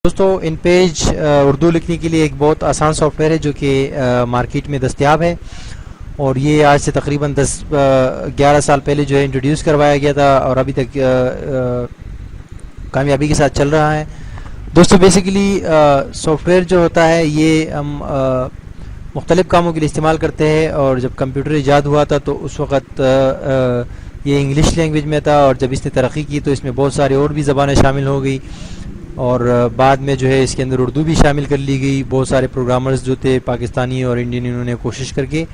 دوستو ان پیج اردو لکھنے کے لیے ایک بہت آسان سافٹ ویئر ہے جو کہ مارکیٹ میں دستیاب ہے، اور یہ آج سے تقریباً 10-11 سال پہلے جو ہے انٹروڈیوس کروایا گیا تھا، اور ابھی تک کامیابی کے ساتھ چل رہا ہے۔ دوستو بیسیکلی سافٹ ویئر جو ہوتا ہے یہ ہم مختلف کاموں کے لیے استعمال کرتے ہیں، اور جب کمپیوٹر ایجاد ہوا تھا تو اس وقت یہ انگلش لینگویج میں تھا، اور جب اس نے ترقی کی تو اس میں بہت سارے اور بھی زبانیں شامل ہو گئی، اور بعد میں جو ہے اس کے اندر اردو بھی شامل کر لی گئی۔ بہت سارے پروگرامرز جو تھے پاکستانی اور انڈین، انہوں نے کوشش کر کے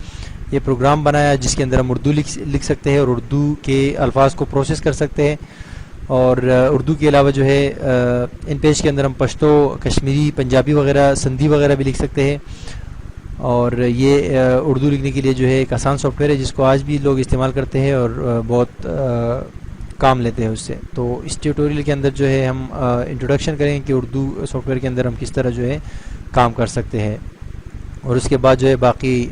یہ پروگرام بنایا جس کے اندر ہم اردو لکھ سکتے ہیں اور اردو کے الفاظ کو پروسیس کر سکتے ہیں، اور اردو کے علاوہ جو ہے ان پیج کے اندر ہم پشتو، کشمیری، پنجابی وغیرہ، سندھی وغیرہ بھی لکھ سکتے ہیں، اور یہ اردو لکھنے کے لیے جو ہے ایک آسان سافٹ ویئر ہے جس کو آج بھی لوگ استعمال کرتے ہیں اور بہت کام لیتے ہیں اس سے۔ تو اس ٹیوٹوریل کے اندر جو ہے ہم انٹروڈکشن کریں کہ اردو سافٹ ویئر کے اندر ہم کس طرح جو ہے کام کر سکتے ہیں، اور اس کے بعد جو ہے باقی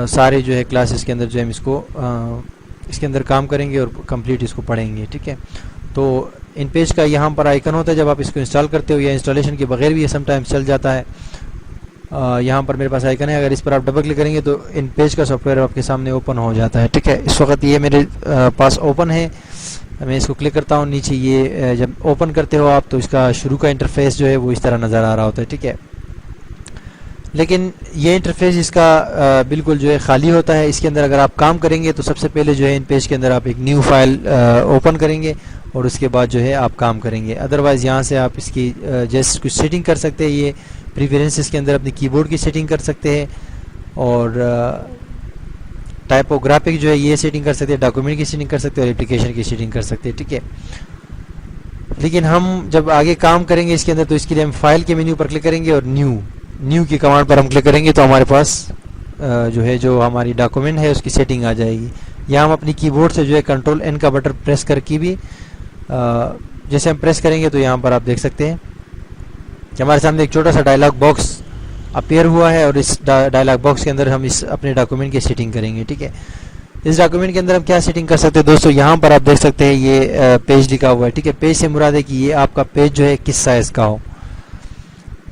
سارے جو ہے کلاسز کے اندر جو ہے ہم اس کے اندر کام کریں گے اور کمپلیٹ اس کو پڑھیں گے، ٹھیک ہے۔ تو ان پیج کا یہاں پر آئیکن ہوتا ہے جب آپ اس کو انسٹال کرتے ہو، یا انسٹالیشن کے بغیر بھی یہ سم ٹائمز چل جاتا ہے۔ یہاں پر میرے پاس آئیکن ہے، اگر اس پر آپ ڈبل کلک کریں گے تو ان پیج کا سافٹ ویئر آپ کے سامنے اوپن ہو جاتا ہے، ٹھیک ہے۔ اس وقت یہ میرے پاس اوپن ہے، میں اس کو کلک کرتا ہوں نیچے، یہ جب اوپن کرتے ہو آپ تو اس کا شروع کا انٹرفیس جو ہے وہ اس طرح نظر آ رہا ہوتا ہے، ٹھیک ہے۔ لیکن یہ انٹرفیس اس کا بالکل جو ہے خالی ہوتا ہے۔ اس کے اندر اگر آپ کام کریں گے تو سب سے پہلے جو ہے ان پیج کے اندر آپ ایک نیو فائل اوپن کریں گے، اور اس کے بعد جو ہے آپ کام کریں گے۔ ادروائز یہاں سے آپ اس کی جیسے کچھ سیٹنگ کر سکتے ہیں، یہ پریفرنسز کے اندر اپنی کی بورڈ کی سیٹنگ کر سکتے ہیں، اور ٹائپوگرافک جو ہے یہ سیٹنگ کر سکتے ہیں، ڈاکومنٹ کی سیٹنگ کر سکتے ہیں، اور اپلیکیشن کی سیٹنگ کر سکتے ہیں، ٹھیک ہے۔ لیکن ہم جب آگے کام کریں گے اس کے اندر تو اس کے لیے ہم فائل کے مینیو پر کلک کریں گے، اور نیو کی کمانڈ پر ہم کلک کریں گے تو ہمارے پاس جو ہے جو ہماری ڈاکومنٹ ہے اس کی سیٹنگ آ جائے گی۔ یا ہم اپنی کی بورڈ سے جو ہے کنٹرول N کا بٹن پریس کر کے بھی جیسے ہم پریس کریں گے تو یہاں پر آپ دیکھ سکتے ہیں کہ ہمارے سامنے ایک چھوٹا سا ڈائلاگ باکس اپیئر ہوا ہے، اور اس ڈائلاگ باکس کے اندر ہم اس اپنے ڈاکومنٹ کی سیٹنگ کریں گے، ٹھیک ہے۔ اس ڈاکومنٹ کے اندر ہم کیا سیٹنگ کر سکتے ہیں دوستو، یہاں پر آپ دیکھ سکتے ہیں یہ پیج لکھا ہوا ہے، ٹھیک ہے۔ پیج سے مراد ہے کہ یہ آپ کا پیج جو ہے کس سائز کا ہو،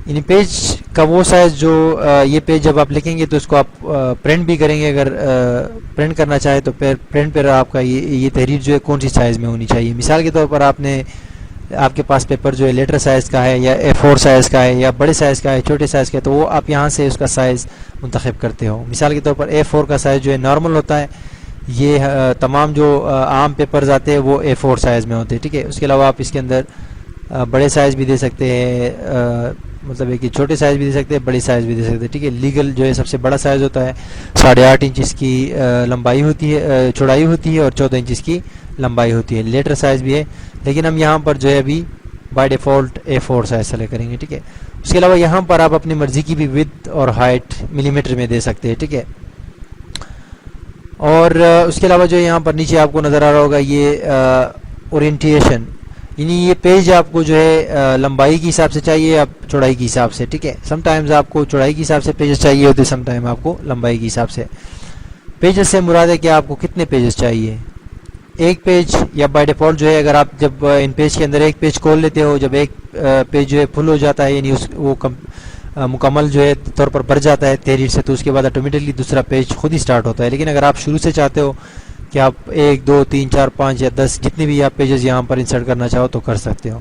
یعنی پیج کا وہ سائز جو یہ پیج جب آپ لکھیں گے تو اس کو آپ پرنٹ بھی کریں گے، اگر پرنٹ کرنا چاہے تو پرنٹ پر آپ کا یہ تحریر جو ہے کون سی سائز میں ہونی چاہیے۔ مثال کے طور پر آپ کے پاس پیپر جو ہے لیٹر سائز کا ہے، یا A4 سائز کا ہے، یا بڑے سائز کا ہے، چھوٹے سائز کا ہے، تو وہ آپ یہاں سے اس کا سائز منتخب کرتے ہو۔ مثال کے طور پر A4 کا سائز جو ہے نارمل ہوتا ہے، یہ تمام جو عام پیپرز آتے ہیں وہ A4 سائز میں ہوتے ہیں، ٹھیک ہے۔ اس کے علاوہ آپ اس کے اندر بڑے سائز بھی دے سکتے ہیں، مطلب ہے کہ چھوٹے سائز بھی دے سکتے ہیں، بڑے سائز بھی دے سکتے ہیں، ٹھیک ہے۔ لیگل جو ہے سب سے بڑا سائز ہوتا ہے، 8.5 انچ اس کی لمبائی ہوتی ہے، چوڑائی ہوتی ہے، اور 14 انچ اس کی لمبائی ہوتی ہے۔ لیٹر سائز بھی ہے، لیکن ہم یہاں پر جو ہے ابھی by default A4 size select کریں گے، ٹھیک ہے۔ اس کے علاوہ یہاں پر آپ اپنی مرضی کی بھی width اور ہائٹ ملی میٹر میں دے سکتے ہیں، ٹھیک ہے۔ اور اس کے علاوہ جو یہاں پر نیچے آپ کو نظر آ رہا ہوگا یہ اورینٹیشن، یعنی یہ پیج آپ کو جو ہے لمبائی کے حساب سے چاہیے یا چوڑائی کے حساب سے، ٹھیک ہے۔ سم ٹائمز آپ کو چوڑائی کے حساب سے پیجز چاہیے ہوتے، سم ٹائم آپ کو لمبائی کے حساب سے۔ پیجز سے مراد ہے کہ آپ کو کتنے پیجز چاہیے، ایک پیج یا بائی ڈیفالٹ جو ہے اگر آپ جب ان پیج کے اندر ایک پیج کھول لیتے ہو، جب ایک پیج جو ہے فل ہو جاتا ہے، یعنی وہ مکمل جو ہے طور پر بھر جاتا ہے تحریر سے، تو اس کے بعد آٹومیٹکلی دوسرا پیج خود ہی سٹارٹ ہوتا ہے۔ لیکن اگر آپ شروع سے چاہتے ہو کہ آپ 1 2 3 4 5 یا 10 جتنے بھی آپ پیجز یہاں پر انسرٹ کرنا چاہو تو کر سکتے ہو۔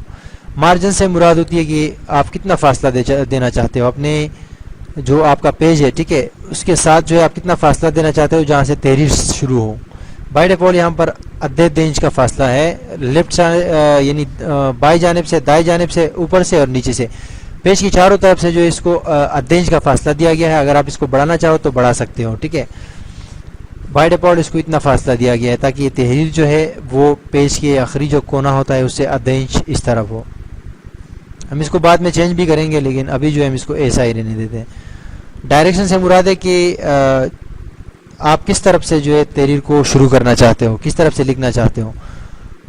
مارجن سے مراد ہوتی ہے کہ آپ کتنا فاصلہ دینا چاہتے ہو اپنے جو آپ کا پیج ہے، ٹھیک ہے، اس کے ساتھ جو ہے آپ کتنا فاصلہ دینا چاہتے ہو جہاں سے تحریر شروع ہو۔ بائی ڈیفالٹ یہاں پر 1.5 انچ کا فاصلہ ہے، لیفٹ یعنی بائیں جانب سے، دائیں جانب سے، اوپر سے اور نیچے سے، پیج کی چاروں طرف سے جو اس کو 1.5 انچ کا فاصلہ دیا گیا ہے۔ اگر آپ اس کو بڑھانا چاہو تو بڑھا سکتے ہو، ٹھیک ہے۔ بائی ڈیفالٹ اس کو اتنا فاصلہ دیا گیا ہے تاکہ یہ تحریر جو ہے وہ پیج کے آخری جو کونا ہوتا ہے اس سے 1.5 انچ اس طرف ہو۔ ہم اس کو بعد میں چینج بھی کریں گے، لیکن ابھی جو ہے ہم اس کو ایسا ہی رہنے دیتے ہیں۔ ڈائریکشن سے مراد ہے کہ آپ کس طرف سے جو ہے تحریر کو شروع کرنا چاہتے ہو، کس طرف سے لکھنا چاہتے ہو،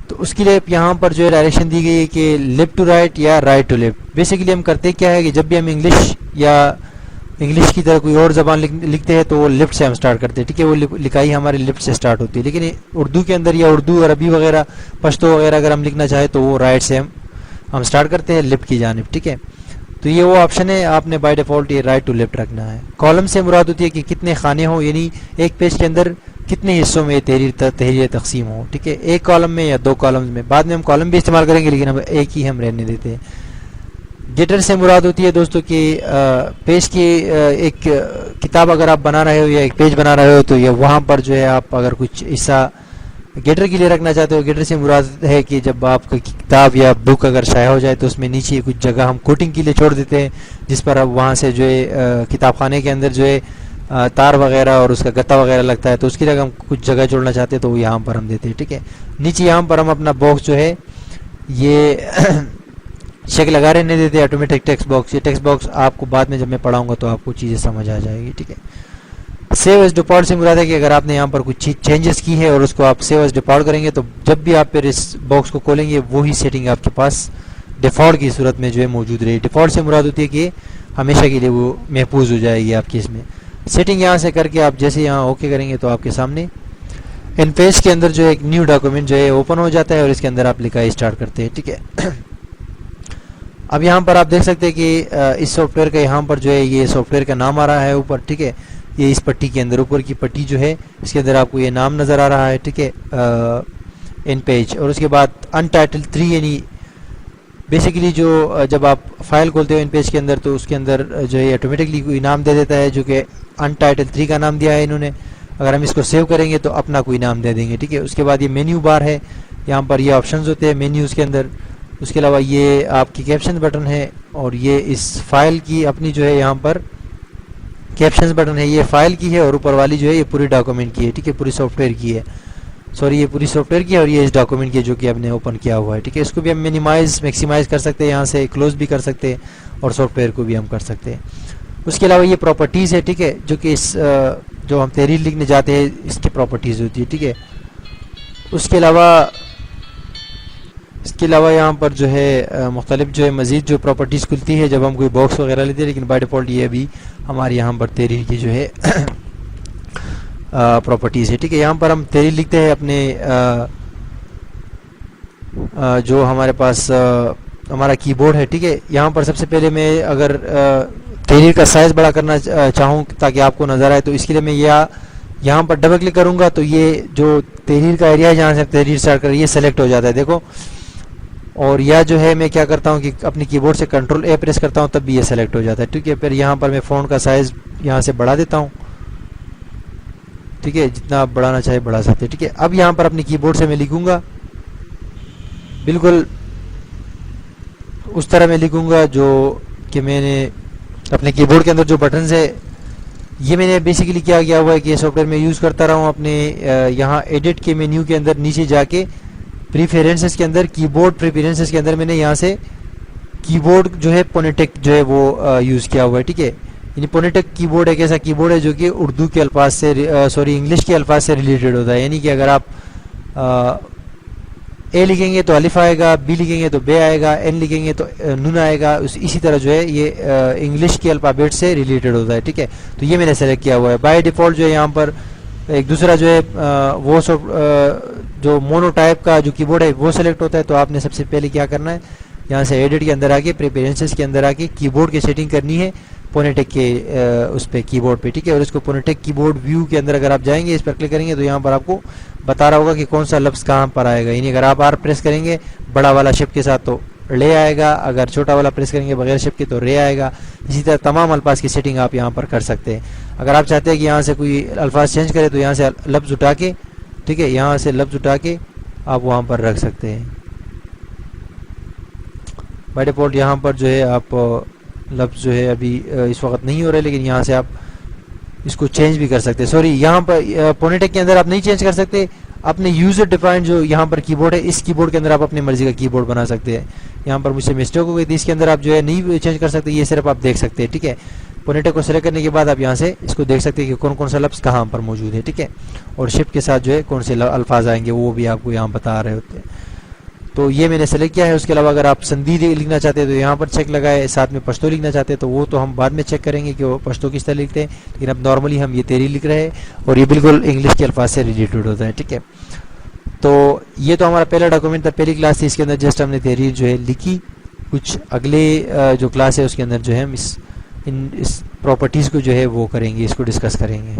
تو اس کے لیے یہاں پر جو ہے ڈائریکشن دی گئی ہے کہ لیفٹ ٹو رائٹ یا رائٹ ٹو لیفٹ۔ بیسیکلی ہم کرتے کیا ہے کہ جب بھی ہم انگلش کی طرح کوئی اور زبان لکھتے ہیں تو وہ لیفٹ سے ہم سٹارٹ کرتے ہیں، ٹھیک ہے، وہ لکھائی ہماری لیفٹ سے سٹارٹ ہوتی ہے۔ لیکن اردو کے اندر یا اردو عربی وغیرہ پشتو وغیرہ اگر ہم لکھنا چاہیں تو وہ رائٹ سے ہم ہم سٹارٹ کرتے ہیں لیفٹ کی جانب. ٹھیک ہے, تو یہ وہ آپشن ہے, آپ نے بائی ڈیفالٹ یہ رائٹ ٹو لیفٹ رکھنا ہے. کالم سے مراد ہوتی ہے کہ کتنے خانے ہوں, یعنی ایک پیج کے اندر کتنے حصوں میں تحریر تقسیم ہو. ٹھیک ہے, ایک کالم میں یا دو کالمز میں. بعد میں ہم کالم بھی استعمال کریں گے لیکن اب ایک ہی ہم رہنے دیتے ہیں. گیٹر سے مراد ہوتی ہے دوستوں کہ پیج کی ایک کتاب اگر آپ بنا رہے ہو یا ایک پیج بنا رہے ہو تو یہ وہاں پر جو ہے آپ اگر کچھ حصہ گیٹر کے لیے رکھنا چاہتے ہو. گیٹر سے مراد ہے کہ جب آپ کی کتاب یا بک اگر شائع ہو جائے تو اس میں نیچے کچھ جگہ ہم کوٹنگ کے لیے چھوڑ دیتے ہیں, جس پر اب وہاں سے جو ہے کتاب خانے کے اندر جو ہے تار وغیرہ اور اس کا گتا وغیرہ لگتا ہے, تو اس کی جگہ ہم کچھ جگہ چھوڑنا چاہتے ہیں تو وہ یہاں پر ہم دیتے ہیں. ٹھیک ہے, نیچے یہاں پر ہم اپنا باکس جو ہے یہ چیک لگا رہنے دیتے ہیں, آٹومیٹک ٹیکسٹ باکس. یہ ٹیکسٹ باکس آپ کو بعد میں جب میں پڑھاؤں گا تو آپ کو چیزیں سمجھ آ جائے گی. ٹھیک ہے, سیو ایز ڈیفالٹ سے مراد ہے کہ اگر آپ نے یہاں پر کچھ چینجز کی ہے اور اس کو آپ سیو ایز ڈیفالٹ کریں گے تو جب بھی آپ پھر اس باکس کو کھولیں گے وہی سیٹنگ آپ کے پاس ڈیفالٹ کی صورت میں جو ہے موجود رہی. ڈیفالٹ سے مراد ہوتی ہے کہ ہمیشہ کے لیے وہ محفوظ ہو جائے گی آپ کی اس میں. سیٹنگ یہاں سے کر کے آپ جیسے یہاں اوکے کریں گے تو آپ کے سامنے ان پیج کے اندر جو ہے ایک نیو ڈاکومنٹ جو ہے اوپن ہو جاتا ہے اور اس کے اندر آپ لکھائی اسٹارٹ کرتے ہیں. ٹھیک ہے, اب یہاں پر آپ دیکھ سکتے ہیں کہ اس سافٹ ویئر کا یہاں پر جو ہے یہ سافٹ ویئر کا نام آ رہا ہے اوپر. ٹھیک ہے, یہ اس پٹی کے اندر اوپر کی پٹی جو ہے اس کے اندر آپ کو یہ نام نظر آ رہا ہے. ٹھیک ہے, ان پیج, اور اس کے بعد انٹائٹل 3 یعنی بیسیکلی جو جب آپ فائل کھولتے ہو ان پیج کے اندر تو اس کے اندر جو ہے آٹومیٹکلی کوئی نام دے دیتا ہے جو کہ انٹائٹل 3 کا نام دیا ہے انہوں نے. اگر ہم اس کو سیو کریں گے تو اپنا کوئی نام دے دیں گے. ٹھیک ہے, اس کے بعد یہ مینیو بار ہے, یہاں پر یہ آپشنز ہوتے ہیں مینیوز کے اندر. اس کے علاوہ یہ آپ کی کیپشن بٹن ہے اور یہ اس فائل کی اپنی جو ہے یہاں پر کیپشنز بٹن ہے, یہ فائل کی ہے اور اوپر والی جو ہے یہ پوری ڈاکومنٹ کی ہے. ٹھیک ہے, پوری سافٹ ویئر کی ہے, سوری یہ پوری سافٹ ویئر کی ہے اور یہ اس ڈاکومنٹ کی ہے جو کہ ہم نے اوپن کیا ہوا ہے. ٹھیک ہے, اس کو بھی ہم مینیمائز میکسیمائز کر سکتے ہیں, یہاں سے کلوز بھی کر سکتے ہیں اور سافٹ ویئر کو بھی ہم کر سکتے ہیں. اس کے علاوہ یہ پراپرٹیز ہے. ٹھیک ہے, جو کہ اس جو ہم تحریر لکھنے جاتے ہیں اس کی پراپرٹیز ہوتی ہے. ٹھیک ہے, اس کے علاوہ یہاں پر جو ہے مختلف جو ہے مزید جو پراپرٹیز کھلتی ہے جب ہم کوئی باکس وغیرہ لیتے ہیں, لیکن بائی ڈیفالٹ یہ ابھی ہمارے یہاں پر تحریر کی جو ہے پراپرٹیز ہے. ٹھیک ہے, یہاں پر ہم تحریر لکھتے ہیں اپنے جو ہمارے پاس ہمارا کی بورڈ ہے. ٹھیک ہے, یہاں پر سب سے پہلے میں اگر تحریر کا سائز بڑا کرنا چاہوں تاکہ آپ کو نظر آئے تو اس کے لیے میں یہاں پر ڈبل کلک کروں گا تو یہ جو تحریر کا ایریا ہے جہاں سے تحریر اسٹارٹ کر یہ سلیکٹ ہو جاتا ہے. دیکھو, اور یا جو ہے میں کیا کرتا ہوں کہ اپنے کی بورڈ سے کنٹرول اے پریس کرتا ہوں تب بھی یہ سلیکٹ ہو جاتا ہے. ٹھیک ہے, پھر یہاں پر میں فونٹ کا سائز یہاں سے بڑھا دیتا ہوں. ٹھیک ہے, جتنا آپ بڑھانا چاہے بڑھا سکتے ہیں. ٹھیک ہے, اب یہاں پر اپنی کی بورڈ سے میں لکھوں گا بالکل اس طرح میں لکھوں گا جو کہ میں نے اپنے کی بورڈ کے اندر جو بٹنز ہے یہ میں نے بیسیکلی کیا گیا ہوا ہے کہ یہ سافٹ ویئر میں یوز کرتا رہا ہوں. اپنے یہاں ایڈٹ کے مینیو کے اندر نیچے جا کے پریفرنسز کے اندر کی بورڈ پریفرنسز کے اندر میں نے یہاں سے کی بورڈ جو ہے پونیٹیک جو ہے وہ یوز کیا ہوا ہے. ٹھیک ہے, یعنی پونیٹیک کی بورڈ ایک ایسا کی بورڈ ہے جو کہ اردو کے الفاظ سے انگلش کے الفاظ سے ریلیٹڈ ہوتا ہے. یعنی کہ اگر آپ اے لکھیں گے تو الف آئے گا, بی لکھیں گے تو بے آئے گا, این لکھیں گے تو نون آئے گا. اسی طرح جو ہے یہ انگلش کے الفابیٹ سے ریلیٹڈ ہوتا ہے. ٹھیک ہے, تو یہ میں نے سلیکٹ کیا ہوا ہے. بائی ڈیفالٹ جو ہے یہاں پر ایک دوسرا جو ہے وہ جو مونو ٹائپ کا جو کی بورڈ ہے وہ سلیکٹ ہوتا ہے. تو آپ نے سب سے پہلے کیا کرنا ہے, یہاں سے ایڈٹ کے اندر آ کے پریفرنسز کے اندر آ کے کی بورڈ کی سیٹنگ کرنی ہے پونیٹیک کے اس پہ کی بورڈ پہ. ٹھیک ہے, اور اس کو پونیٹیک کی بورڈ ویو کے اندر اگر آپ جائیں گے اس پر کلک کریں گے تو یہاں پر آپ کو بتا رہا ہوگا کہ کون سا لفظ کہاں پر آئے گا. یعنی اگر آپ آر پریس کریں گے بڑا والا شپ کے ساتھ تو لے آئے گا, اگر چھوٹا والا پریس کریں گے بغیر شپ کے تو رے آئے گا. اسی طرح تمام الفاظ کی سیٹنگ آپ یہاں پر کر سکتے ہیں. اگر آپ چاہتے ہیں کہ یہاں سے کوئی الفاظ چینج کرے تو یہاں سے لفظ اٹھا کے, ٹھیک ہے, یہاں سے لفظ اٹھا کے آپ وہاں پر رکھ سکتے ہیں. بائی ڈیفالٹ یہاں پر جو ہے آپ لفظ جو ہے ابھی اس وقت نہیں ہو رہے, لیکن یہاں سے آپ اس کو چینج بھی کر سکتے ہیں. سوری, یہاں پر پونیٹیک کے اندر آپ نہیں چینج کر سکتے. اپنے یوزر ڈیفائنڈ جو یہاں پر کی بورڈ ہے اس کی بورڈ کے اندر آپ اپنی مرضی کا کی بورڈ بنا سکتے ہیں. یہاں پر مجھ سے مسٹیک ہو گئی تھی, اس کے اندر آپ جو ہے نہیں چینج کر سکتے, یہ صرف آپ دیکھ سکتے ہیں. ٹھیک ہے, پونیٹیک کو سلیکٹ کرنے کے بعد آپ یہاں سے اس کو دیکھ سکتے ہیں کہ کون کون سا لفظ کہاں پر موجود ہے. ٹھیک ہے, اور شپ کے ساتھ جو ہے کون سے الفاظ آئیں گے وہ بھی آپ کو یہاں بتا رہے ہوتے ہیں. تو یہ میں نے سلیکٹ کیا ہے. اس کے علاوہ اگر آپ سندھی لکھنا چاہتے ہیں تو یہاں پر چیک لگائے, ساتھ میں پشتو لکھنا چاہتے ہیں تو وہ تو ہم بعد میں چیک کریں گے کہ وہ پشتو کس طرح لکھتے ہیں, لیکن اب نارملی ہم یہ تحریر لکھ رہے ہیں اور یہ بالکل انگلش کے الفاظ سے ریلیٹڈ ہوتا ہے. ٹھیک ہے, تو یہ تو ہمارا پہلا ڈاکومنٹ تھا, پہلی کلاس تھی, اس کے اندر جسٹ ہم نے تحریر جو ہے لکھی کچھ اگلے جو کلاس ہے اس کے اندر جو ہے ہم اس پراپرٹیز کو جو ہے وہ کریں گے، اس کو ڈسکس کریں گے.